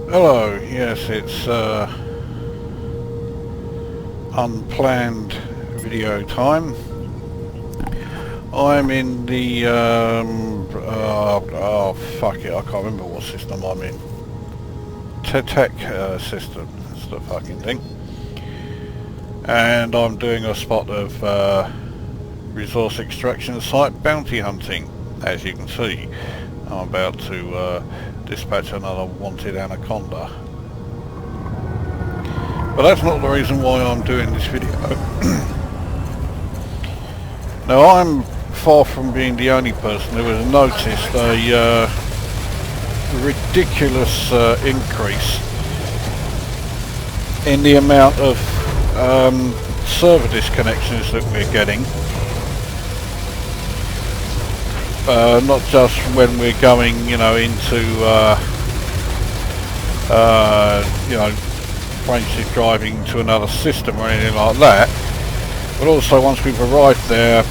Hello, yes, it's unplanned video time. I'm in the, oh fuck it, I can't remember what system I'm in. Zotac system, that's the fucking thing. And I'm doing a spot of resource extraction site bounty hunting, as you can see. I'm about to dispatch another wanted anaconda. But that's not the reason why I'm doing this video. Now, I'm far from being the only person who has noticed a ridiculous increase in the amount of server disconnections that we're getting. Not just when we're going, into, frame shift driving to another system or anything like that, but also once we've arrived there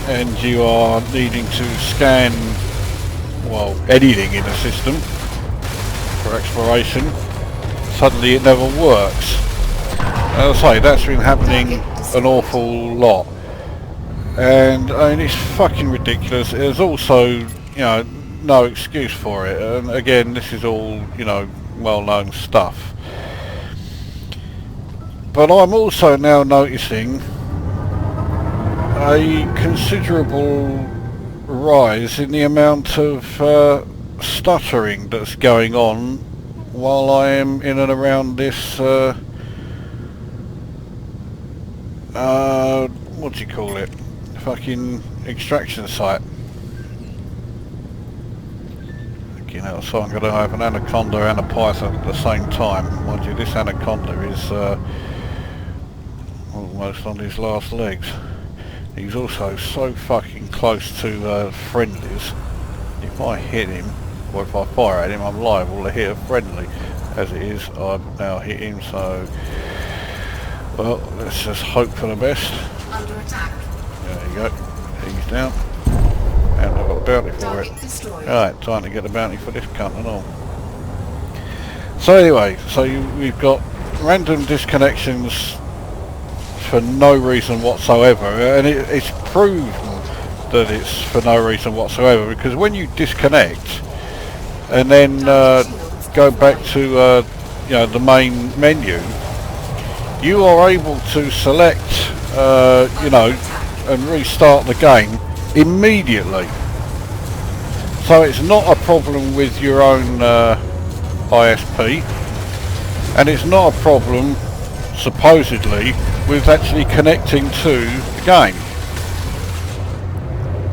and you are needing to scan, well, anything in the system for exploration, suddenly it never works. As I say, that's been happening an awful lot. And I mean, it's fucking ridiculous. There's also, no excuse for it. And again, this is all, well-known stuff. But I'm also now noticing a considerable rise in the amount of stuttering that's going on while I am in and around this, what do you call it? Fucking extraction site. So I'm going to have an anaconda and a python at the same time. Mind you, this anaconda is almost on his last legs. He's also so fucking close to friendlies. If I hit him, or if I fire at him, I'm liable to hit a friendly. As it is, I've now hit him, so well, let's just hope for the best. Under attack. There you go. He's down. And I've got a bounty for it. Alright, time to get the bounty for this cunt and all. So anyway, we've got random disconnections for no reason whatsoever, and it's proven that it's for no reason whatsoever, because when you disconnect and then go back to the main menu, you are able to select and restart the game immediately. So it's not a problem with your own ISP, and it's not a problem supposedly with actually connecting to the game,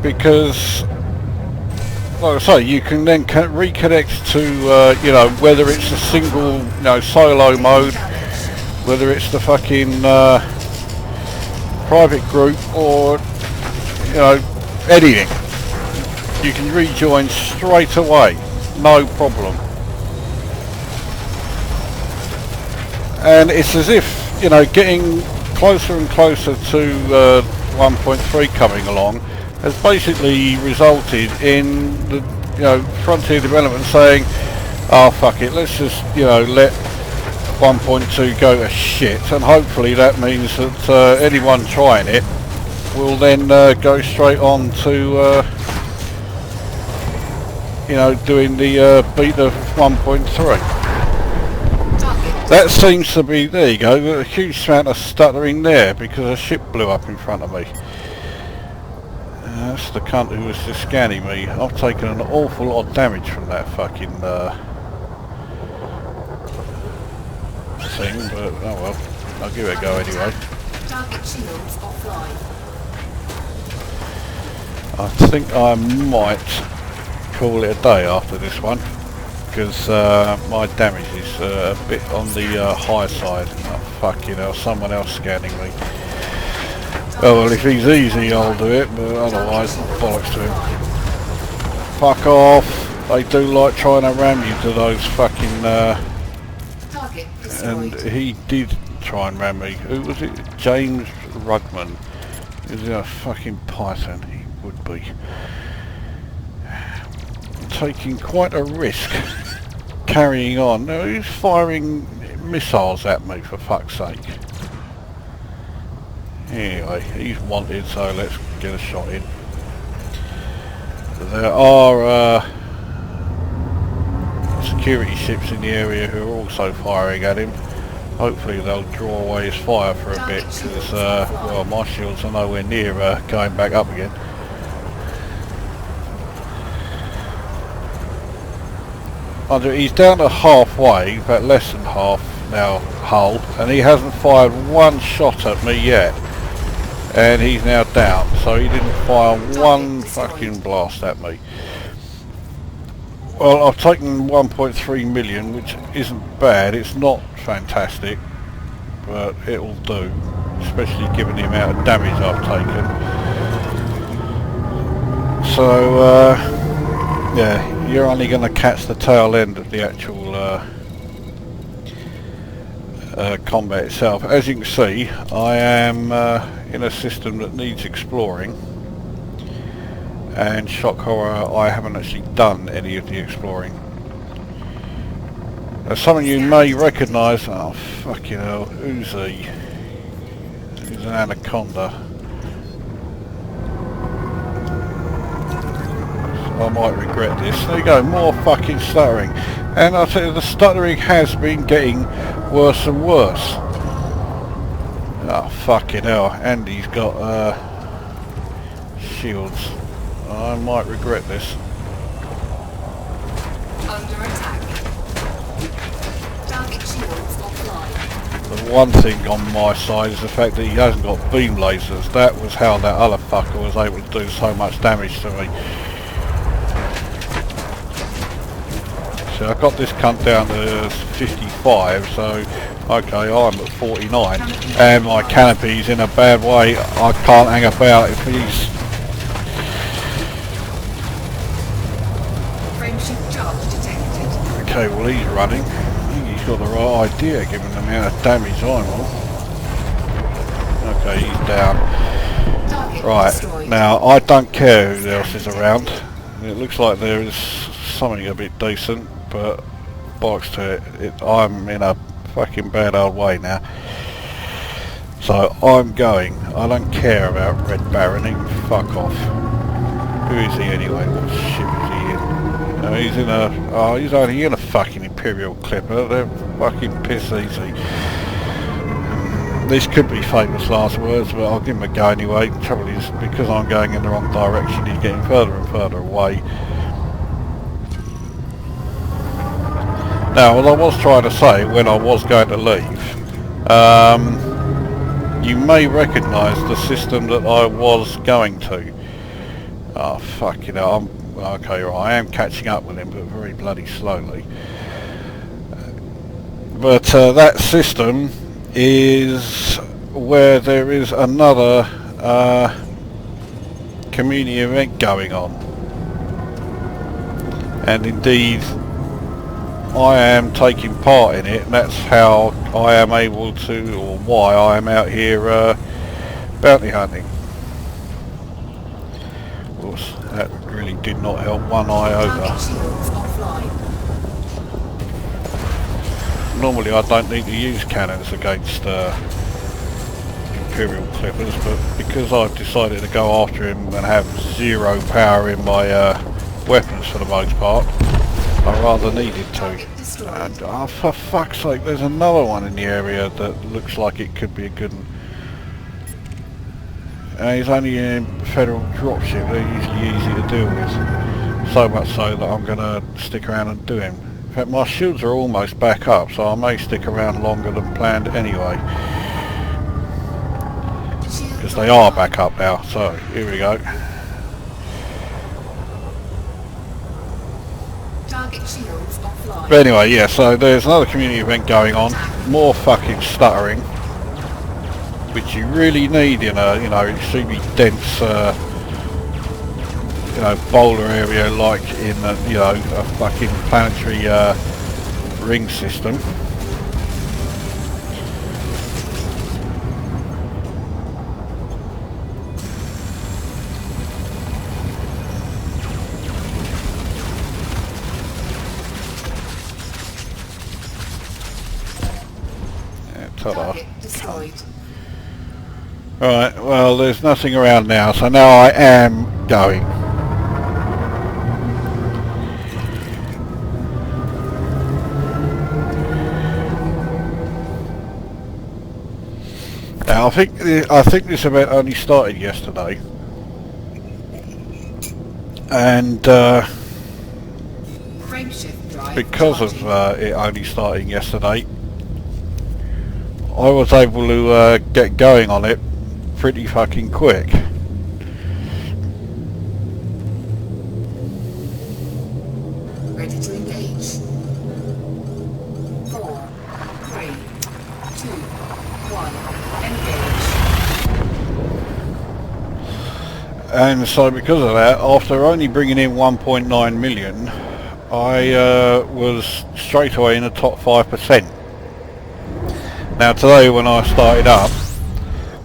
because like I say, you can then reconnect to whether it's a single solo mode, whether it's the fucking private group, or anything. You can rejoin straight away, no problem. And it's as if getting closer and closer to 1.3 coming along has basically resulted in the Frontier development saying, oh fuck it, let's just let 1.2 go to shit, and hopefully that means that anyone trying it will then go straight on to doing the beta 1.3. That seems to be, there you go, a huge amount of stuttering there because a ship blew up in front of me. That's the cunt who was just scanning me. I've taken an awful lot of damage from that fucking thing, but oh well, I'll give it a go anyway. Target shields offline. I think I might call it a day after this one, because my damage is a bit on the high side. Oh fucking hell, someone else scanning me. Oh well, if he's easy I'll do it, but otherwise bollocks to him. Fuck off, they do like trying to ram you to those fucking and he did try and ram me. Who was it? James Rugman. Is he a fucking python? He would be. Taking quite a risk. carrying on. Now, who's firing missiles at me, for fuck's sake? Anyway, he's wanted, so let's get a shot in. There are security ships in the area who are also firing at him. Hopefully they'll draw away his fire for a bit, because well, my shields are nowhere near going back up again. He's down to halfway, about less than half now, hull, and he hasn't fired one shot at me yet. And he's now down, so he didn't fire one fucking blast at me. Well, I've taken 1.3 million, which isn't bad. It's not fantastic, but it'll do, especially given the amount of damage I've taken. So, yeah, you're only going to catch the tail end of the actual combat itself. As you can see, I am in a system that needs exploring, and shock horror, I haven't actually done any of the exploring. Some of you may recognise, oh fucking hell, Uzi. He's an anaconda. I might regret this. There you go, more fucking stuttering. And I'll tell you, the stuttering has been getting worse and worse. Oh fucking hell, and he's got shields. I might regret this. Under attack. Target shields offline. The one thing on my side is the fact that he hasn't got beam lasers. That was how that other fucker was able to do so much damage to me. So I got this cunt down to 55, so okay, I'm at 49, and my canopy's in a bad way. I can't hang about if he's... Frameshift charge detected. Okay, well he's running. I think he's got the right idea given the amount of damage I'm on. Okay, he's down. Target Right, destroyed. now I don't care who else is around. It looks like there is something a bit decent, but bollocks to it, I'm in a fucking bad old way now. So I'm going. I don't care about Red Baron, he can fuck off. Who is he anyway? What ship is he in? No, he's in a... oh, he's only in a fucking Imperial Clipper. They're fucking piss easy. This could be famous last words, but I'll give him a go anyway. The trouble is, because I'm going in the wrong direction, he's getting further and further away. Now, what I was trying to say when I was going to leave, you may recognise the system that I was going to. Oh fuck, you know, I'm okay, right, I am catching up with him, but very bloody slowly. But that system is where there is another community event going on, and indeed I am taking part in it, and that's how I am able to, or why I am out here bounty hunting. Of course, that really did not help one iota. Target shields offline. Normally I don't need to use cannons against Imperial Clippers, but because I've decided to go after him and have zero power in my weapons for the most part, I rather needed to. And oh, for fuck's sake, there's another one in the area that looks like it could be a good one. He's only in federal dropship, they're usually easy to deal with. So much so that I'm going to stick around and do him. In fact, my shields are almost back up, so I may stick around longer than planned anyway. Because they are back up now, so here we go. Target shields offline. But anyway, yeah, so there's another community event going on. More fucking stuttering, which you really need in a, you know, extremely dense, you know, boulder area like in, you know, a fucking planetary ring system. Ta-da. Target destroyed. Right, well there's nothing around now, so now I am going. Now I think this event only started yesterday, and Frameshift drive because of charging. it only starting yesterday, I was able to get going on it pretty fucking quick. Ready to engage. 4, 3, 2, 1. Engage. And so because of that, after only bringing in 1.9 million, I was straight away in the top 5%. Now today when I started up,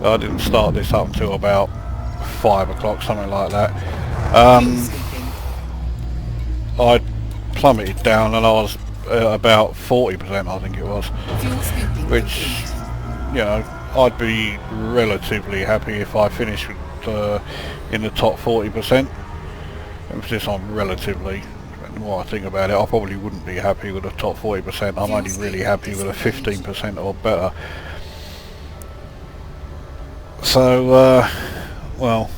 I didn't start this up until about 5 o'clock, something like that. I plummeted down and I was about 40%, I think it was, which, you know, I'd be relatively happy if I finished in the top 40%. Emphasis on relatively. The more I think about it, I probably wouldn't be happy with the top 40%. I'm only really happy with a 15% or better. So, well,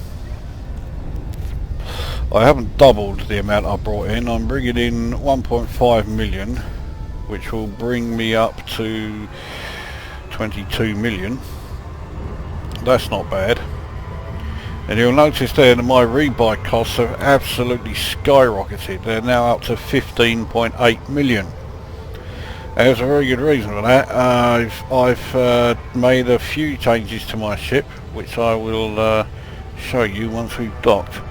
I haven't doubled the amount I brought in. I'm bringing in 1.5 million, which will bring me up to 22 million. That's not bad. And you'll notice there that my rebuy costs have absolutely skyrocketed. They're now up to 15.8 million. There's a very good reason for that. I've made a few changes to my ship, which I will show you once we've docked.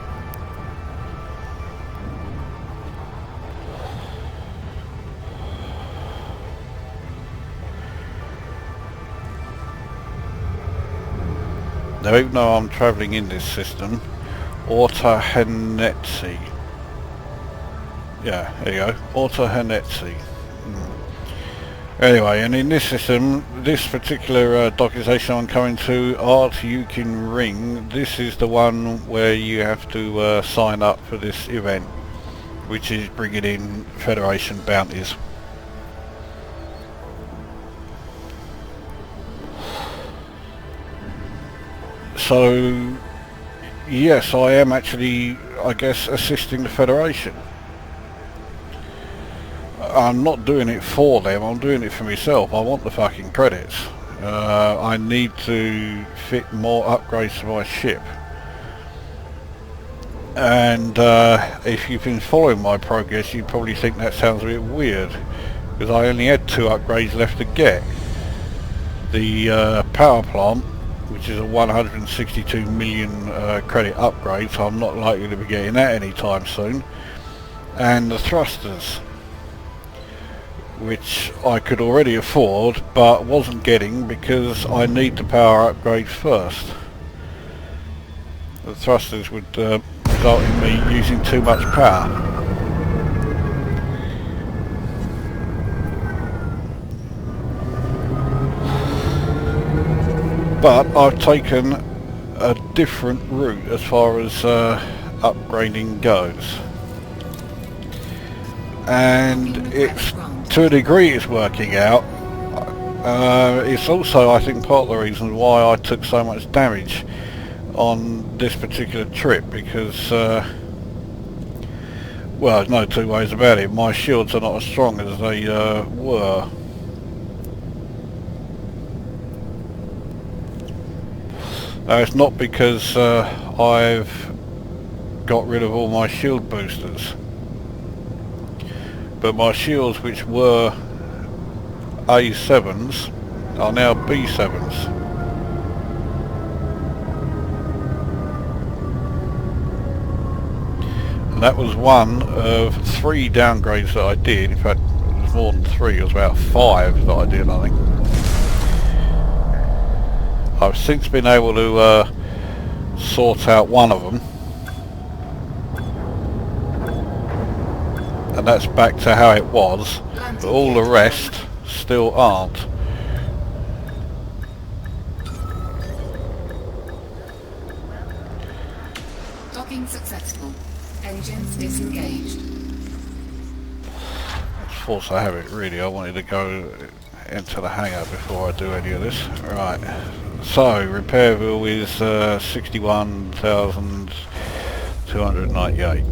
Now, even though I'm travelling in this system, Autahenetsi. Yeah, there you go, Autahenetsi. Anyway, and in this system, this particular docking station I'm coming to, Autahenetsi Ring, this is the one where you have to sign up for this event, which is bringing in Federation bounties. So, yes, I am actually, I guess, assisting the Federation. I'm not doing it for them, I'm doing it for myself. I want the fucking credits. I need to fit more upgrades to my ship. And if you've been following my progress, you'd probably think that sounds a bit weird, because I only had 2 upgrades left to get. The power plant, which is a 162 million credit upgrade, so I'm not likely to be getting that anytime soon, and the thrusters, which I could already afford but wasn't getting because I need the power upgrade first. The thrusters would result in me using too much power. But I've taken a different route as far as upgrading goes, and it's, to a degree, it's working out. It's also, I think, part of the reason why I took so much damage on this particular trip, because well, there's no two ways about it, my shields are not as strong as they were. It's not because I've got rid of all my shield boosters, but my shields, which were A7s, are now B7s. And that was one of 3 downgrades that I did. In fact, it was more than 3, it was about 5 that I did, I think. I've since been able to sort out one of them, and that's back to how it was, but all the rest still aren't. Engines disengaged. That's force I have it really. I wanted to go into the hangar before I do any of this. Right. So repair bill is 61,298.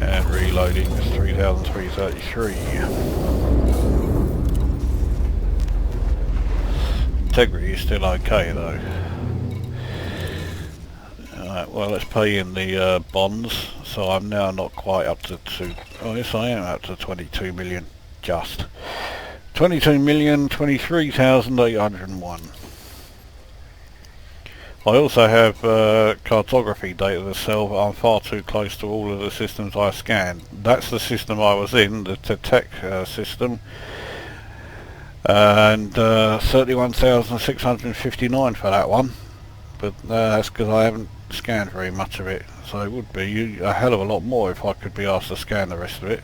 And reloading is 3,333. Integrity is still okay though. Alright, well let's pay in the bonds. So I'm now not quite up to oh yes I am up to 22 million just. 22,023,801. I also have cartography data to sell, but I'm far too close to all of the systems I scanned. That's the system I was in, the Zotac system, and 31,659 for that one. But that's because I haven't scanned very much of it, so it would be a hell of a lot more if I could be asked to scan the rest of it.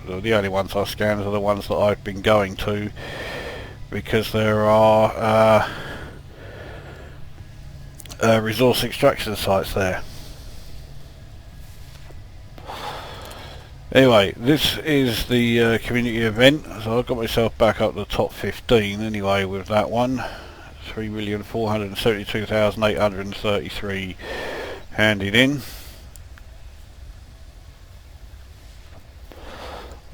The only ones I scanned are the ones that I've been going to, because there are resource extraction sites there. Anyway, this is the community event, so I've got myself back up to the top 15 anyway with that one. 3,472,833 handed in.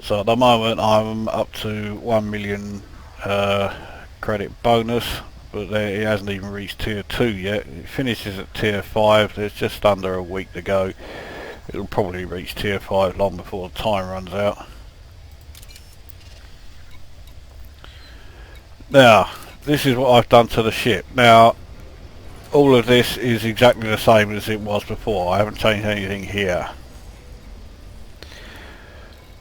So at the moment I'm up to 1 million credit bonus, but it hasn't even reached tier 2 yet. It finishes at tier 5, there's just under a week to go. It'll probably reach tier 5 long before the time runs out. Now, this is what I've done to the ship. Now, all of this is exactly the same as it was before. I haven't changed anything here.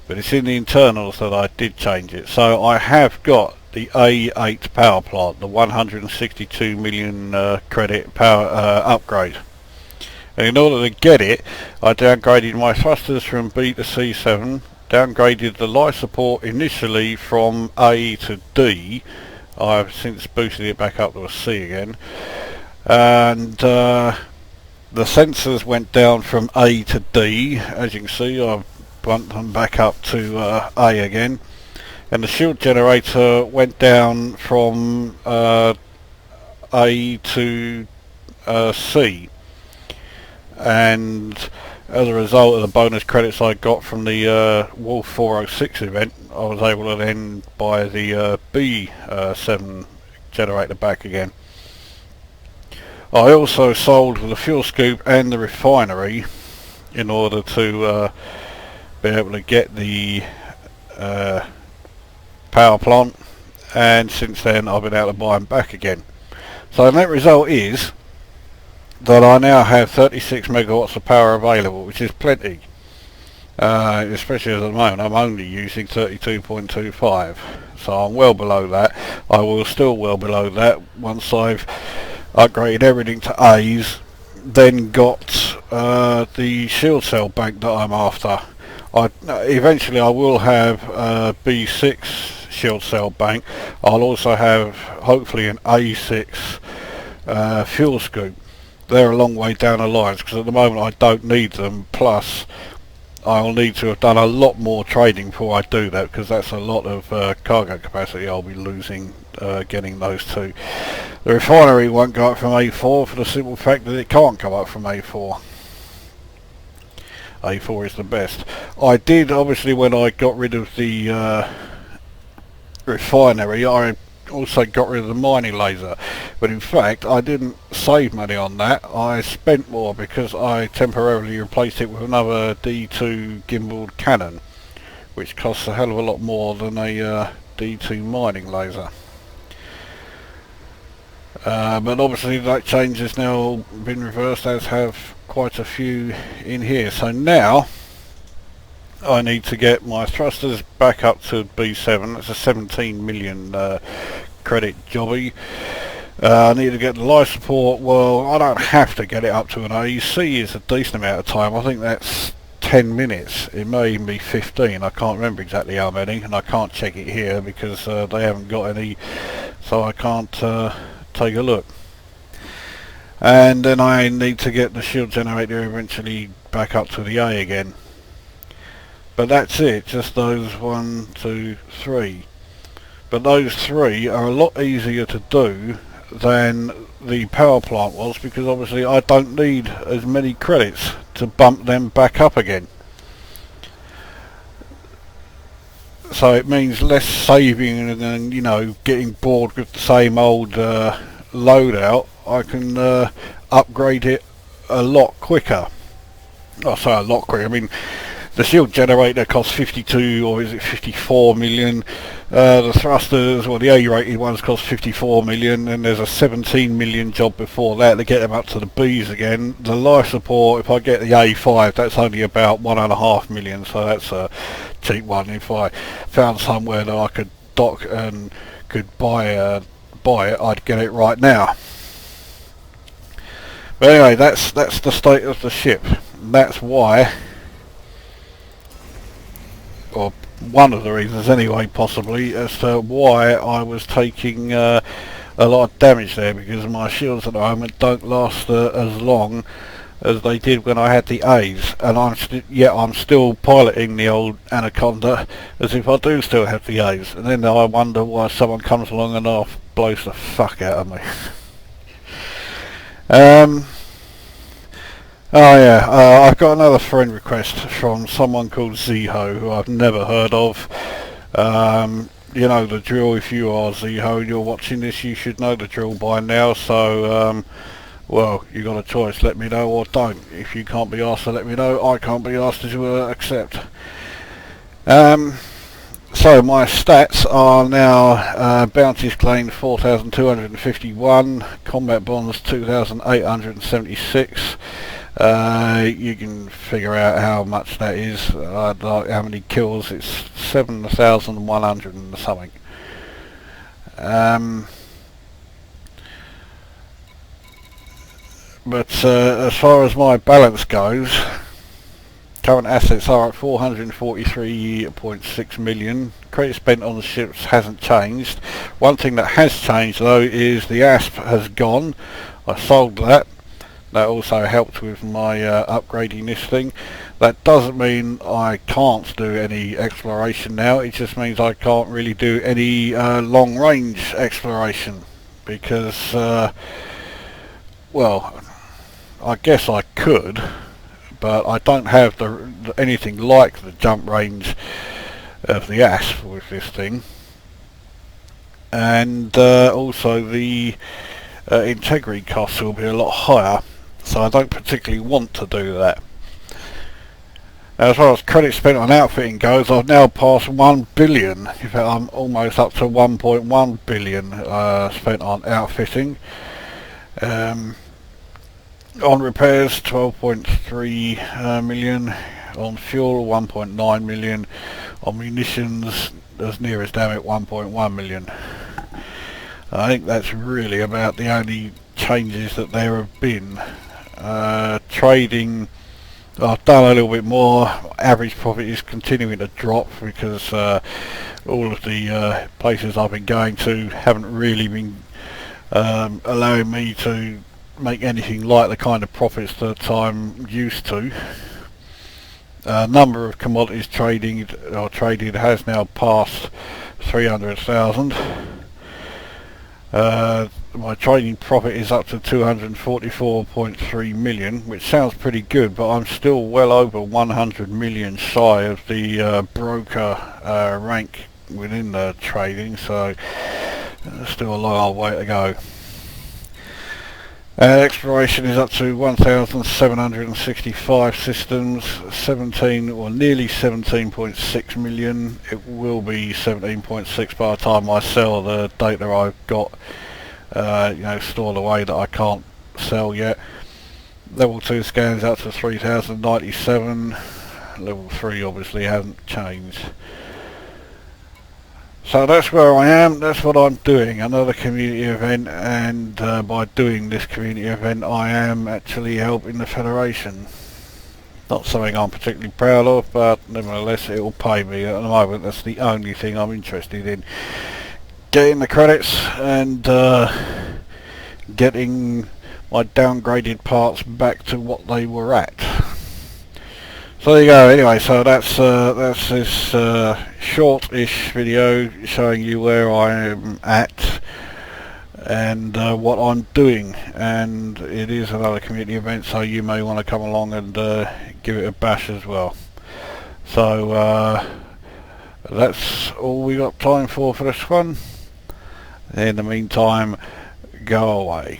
But it's in the internals that I did change it. So I have got the A8 power plant, the 162 million credit power upgrade. And in order to get it, I downgraded my thrusters from B to C7, downgraded the life support initially from A to D. I've since boosted it back up to a C again. And the sensors went down from A to D. As you can see, I've bumped them back up to A again. And the shield generator went down from A to C. And as a result of the bonus credits I got from the Wolf 406 event, I was able to then buy the B7 generator back again. I also sold the fuel scoop and the refinery in order to be able to get the power plant, and since then I've been able to buy them back again. So the net result is that I now have 36 megawatts of power available, which is plenty, especially at the moment I'm only using 32.25, so I'm well below that. I will still well below that once I've upgraded everything to A's, then got the shield cell bank that I'm after. Eventually I will have B6 shield cell bank. I'll also have hopefully an A6 fuel scoop. They're a long way down the lines because at the moment I don't need them, plus I'll need to have done a lot more trading before I do that, because that's a lot of cargo capacity I'll be losing getting those two. The refinery won't go up from A4 for the simple fact that it can't go up from A4. A4 is the best. I did, obviously, when I got rid of the refinery, I also got rid of the mining laser, but in fact I didn't save money on that. I spent more because I temporarily replaced it with another D2 gimbaled cannon, which costs a hell of a lot more than a D2 mining laser. But obviously that change has now been reversed, as have quite a few in here. So now I need to get my thrusters back up to B7. That's a 17 million credit jobby. I need to get the life support. Well, I don't have to get it up to an A. C is a decent amount of time. I think that's 10 minutes. It may even be 15. I can't remember exactly how many, and I can't check it here because they haven't got any, so I can't take a look. And then I need to get the shield generator eventually back up to the A again. But that's it, just those 1, 2, 3. But those 3 are a lot easier to do than the power plant was, because obviously I don't need as many credits to bump them back up again. So it means less saving and, you know, getting bored with the same old loadout. I can upgrade it a lot quicker. I say a lot quicker, I mean the shield generator costs 52 or is it 54 million. The thrusters, or the A-rated ones, cost 54 million, and there's a 17 million job before that to get them up to the Bs again. The life support, if I get the A5, that's only about 1.5 million, so that's a cheap one. If I found somewhere that I could dock and could buy it, I'd get it right now. But anyway, that's the state of the ship. That's why, or one of the reasons anyway, possibly, as to why I was taking a lot of damage there, because my shields at the moment don't last as long as they did when I had the A's, and I'm still piloting the old Anaconda as if I do still have the A's, and then I wonder why someone comes along and blows the fuck out of me. Oh yeah, I've got another friend request from someone called Ziho, who I've never heard of. You know the drill. If you are Ziho and you're watching this, you should know the drill by now, so well, you got a choice, let me know or don't. If you can't be asked to let me know, I can't be asked to accept. So my stats are now bounties claimed 4,251, combat bonds 2,876. You can figure out how much that is, like how many kills. It's 7,100 and something. But as far as my balance goes, current assets are at 443.6 million. Credit spent on the ships hasn't changed. One thing that has changed though is the ASP has gone. I sold that. That also helped with my upgrading this thing. That doesn't mean I can't do any exploration now, it just means I can't really do any long range exploration, because well, I guess I could, but I don't have anything like the jump range of the ASP with this thing, and also the integrity costs will be a lot higher, so I don't particularly want to do that. Now, as far as credit spent on outfitting goes, I've now passed 1 billion. In fact, I'm almost up to 1.1 billion spent on outfitting. On repairs, 12.3 million. On fuel, 1.9 million. On munitions, as near as damn it, 1.1 million. I think that's really about the only changes that there have been. Trading, I've done a little bit more. Average profit is continuing to drop because all of the places I've been going to haven't really been allowing me to make anything like the kind of profits that I'm used to. Number of commodities traded has now passed 300,000. My trading profit is up to 244.3 million, which sounds pretty good, but I'm still well over 100 million shy of the broker rank within the trading, so still a long way to go. Exploration is up to 1,765 systems, 17 or nearly 17.6 million. It will be 17.6 by the time I sell the data I've got you know, stored away that I can't sell yet. Level 2 scans up to 3,097. Level 3 obviously hasn't changed. So that's where I am, that's what I'm doing, another community event, and by doing this community event I am actually helping the Federation. Not something I'm particularly proud of, but nevertheless it will pay me. At the moment that's the only thing I'm interested in. Getting the credits and getting my downgraded parts back to what they were at. So there you go. Anyway, so that's this short-ish video showing you where I am at and what I'm doing, and it is another community event, so you may want to come along and give it a bash as well. So that's all we got time for this one. In the meantime, go away.